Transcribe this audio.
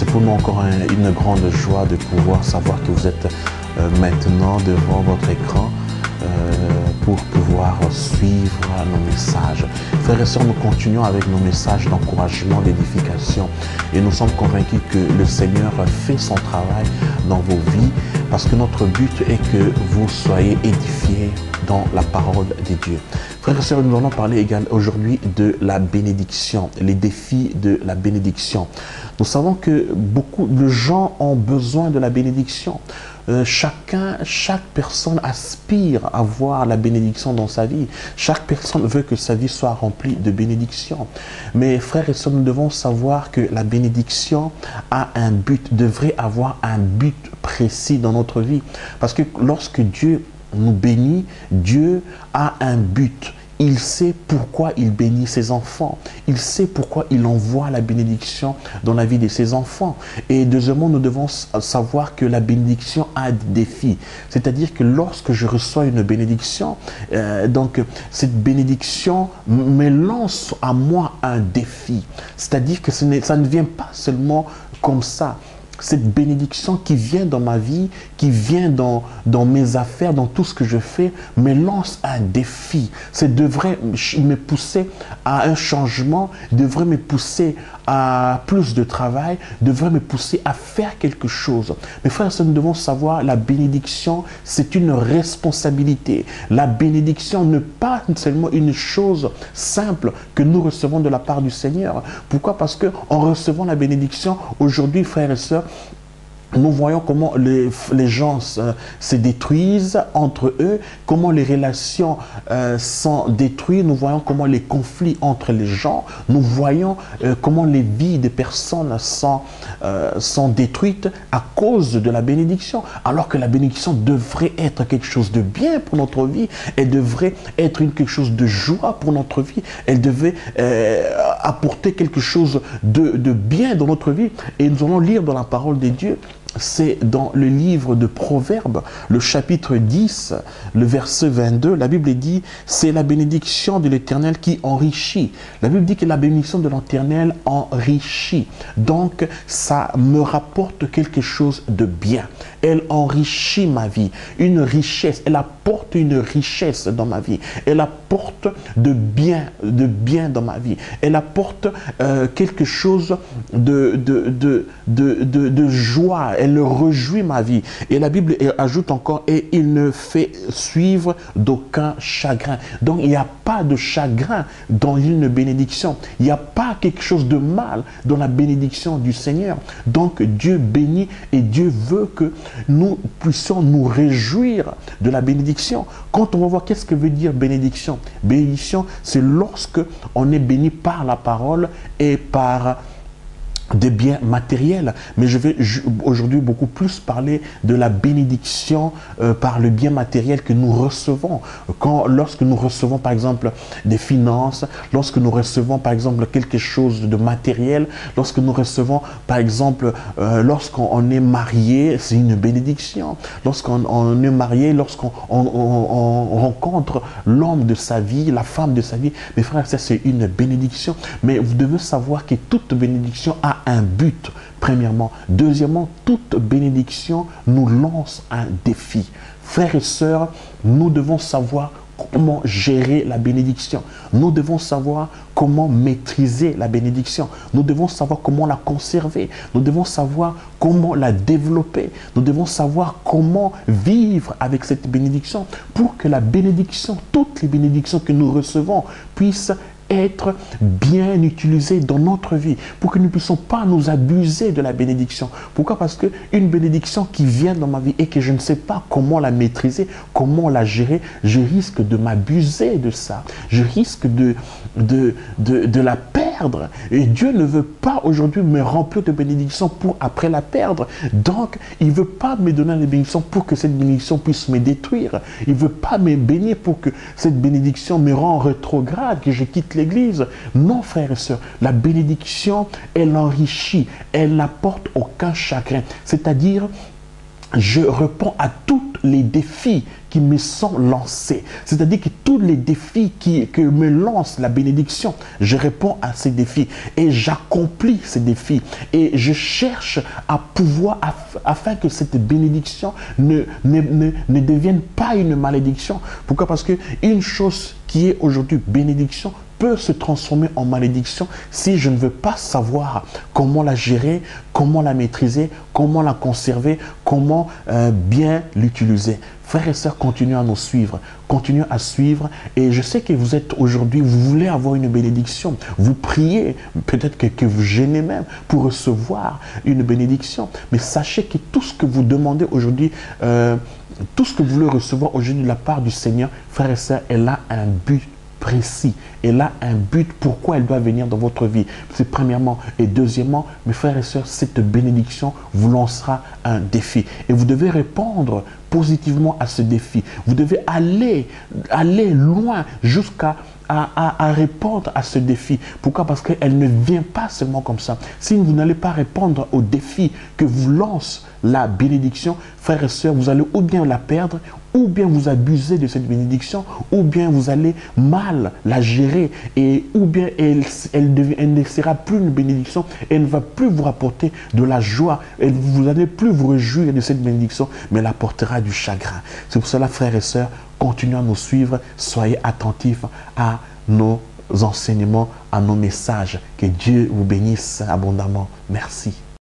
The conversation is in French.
C'est pour nous encore une grande joie de pouvoir savoir que vous êtes maintenant devant votre écran pour pouvoir suivre nos messages. Frères et sœurs, nous continuons avec nos messages d'encouragement, d'édification. Et nous sommes convaincus que le Seigneur fait son travail dans vos vies parce que notre but est que vous soyez édifiés dans la parole de Dieu. Frères et sœurs, nous allons parler également aujourd'hui de la bénédiction, les défis de la bénédiction. Nous savons que beaucoup de gens ont besoin de la bénédiction. Chaque personne aspire à voir la bénédiction dans sa vie. Chaque personne veut que sa vie soit remplie de bénédiction. Mais frères et sœurs, nous devons savoir que la bénédiction a un but, devrait avoir un but précis dans notre vie. Parce que lorsque Dieu nous bénit, Dieu a un but. Il sait pourquoi il bénit ses enfants. Il sait pourquoi il envoie la bénédiction dans la vie de ses enfants. Et deuxièmement, nous devons savoir que la bénédiction a des défis. C'est-à-dire que lorsque je reçois une bénédiction, cette bénédiction me lance à moi un défi. C'est-à-dire que ça ne vient pas seulement comme ça. Cette bénédiction qui vient dans ma vie, qui vient dans mes affaires, dans tout ce que je fais, me lance un défi. Ça devrait me pousser à un changement, devrait me pousser à plus de travail, devrait me pousser à faire quelque chose. Mes frères et sœurs, nous devons savoir, la bénédiction, c'est une responsabilité. La bénédiction n'est pas seulement une chose simple que nous recevons de la part du Seigneur. Pourquoi? Parce qu'en recevant la bénédiction, aujourd'hui, frères et sœurs, nous voyons comment les gens se détruisent entre eux, comment les relations sont détruites, nous voyons comment les conflits entre les gens, nous voyons comment les vies des personnes sont détruites à cause de la bénédiction. Alors que la bénédiction devrait être quelque chose de bien pour notre vie, elle devrait être quelque chose de joie pour notre vie, elle devait apporter quelque chose de bien dans notre vie. Et nous allons lire dans la parole de Dieu. C'est dans le livre de Proverbes, le chapitre 10, le verset 22, la Bible dit, c'est la bénédiction de l'Éternel qui enrichit. La Bible dit que la bénédiction de l'Éternel enrichit. Donc, ça me rapporte quelque chose de bien. Elle enrichit ma vie, une richesse. Elle apporte une richesse dans ma vie. Elle apporte de bien dans ma vie. Elle apporte quelque chose de joie. Elle réjouit ma vie. Et la Bible ajoute encore, et il ne fait suivre d'aucun chagrin. Donc, il n'y a pas de chagrin dans une bénédiction. Il n'y a pas quelque chose de mal dans la bénédiction du Seigneur. Donc, Dieu bénit et Dieu veut que nous puissions nous réjouir de la bénédiction. Quand on va voir qu'est-ce que veut dire bénédiction. Bénédiction, c'est lorsque on est béni par la parole et par des biens matériels. Mais je vais aujourd'hui beaucoup plus parler de la bénédiction par le bien matériel que nous recevons. Lorsque nous recevons par exemple des finances, lorsque nous recevons par exemple quelque chose de matériel, lorsque nous recevons par exemple, lorsqu'on est marié, c'est une bénédiction. Lorsqu'on est marié, lorsqu'on rencontre l'homme de sa vie, la femme de sa vie, mes frères, ça c'est une bénédiction. Mais vous devez savoir que toute bénédiction a un but, premièrement. Deuxièmement, toute bénédiction nous lance un défi. Frères et sœurs, nous devons savoir comment gérer la bénédiction. Nous devons savoir comment maîtriser la bénédiction. Nous devons savoir comment la conserver. Nous devons savoir comment la développer. Nous devons savoir comment vivre avec cette bénédiction pour que la bénédiction, toutes les bénédictions que nous recevons puissent être bien utilisé dans notre vie, pour que nous ne puissions pas nous abuser de la bénédiction. Pourquoi? Parce qu'une bénédiction qui vient dans ma vie et que je ne sais pas comment la maîtriser, comment la gérer, je risque de m'abuser de ça. Je risque de la perdre. Et Dieu ne veut pas aujourd'hui me remplir de bénédictions pour après la perdre. Donc, il ne veut pas me donner la bénédiction pour que cette bénédiction puisse me détruire. Il ne veut pas me bénir pour que cette bénédiction me rende rétrograde, que je quitte l'Église. Non, frères et sœurs, la bénédiction, elle enrichit, elle n'apporte aucun chagrin. C'est-à-dire, je réponds à tous les défis qui me sont lancés. C'est-à-dire que tous les défis que me lance la bénédiction, je réponds à ces défis et j'accomplis ces défis. Et je cherche à pouvoir, afin que cette bénédiction ne devienne pas une malédiction. Pourquoi? Parce que une chose qui est aujourd'hui bénédiction peut se transformer en malédiction si je ne veux pas savoir comment la gérer, comment la maîtriser, comment la conserver, comment bien l'utiliser. Frères et sœurs, continuez à nous suivre, continuez à suivre. Et je sais que vous êtes aujourd'hui, vous voulez avoir une bénédiction. Vous priez, peut-être que vous gênez même pour recevoir une bénédiction. Mais sachez que tout ce que vous demandez aujourd'hui, tout ce que vous voulez recevoir aujourd'hui de la part du Seigneur, frères et sœurs, elle a un but précis. Elle a un but pourquoi elle doit venir dans votre vie. C'est premièrement. Et deuxièmement, mes frères et sœurs, cette bénédiction vous lancera un défi. Et vous devez répondre positivement à ce défi. Vous devez aller loin jusqu'à répondre à ce défi. Pourquoi? Parce qu'elle ne vient pas seulement comme ça. Si vous n'allez pas répondre au défi que vous lance la bénédiction, frères et sœurs, vous allez ou bien la perdre, ou bien vous abuser de cette bénédiction, ou bien vous allez mal la gérer, et ou bien elle ne sera plus une bénédiction, elle ne va plus vous rapporter de la joie, vous n'allez plus vous réjouir de cette bénédiction, mais elle apportera du chagrin. C'est pour cela, frères et sœurs, continuez à nous suivre, soyez attentifs à nos enseignements, à nos messages. Que Dieu vous bénisse abondamment. Merci.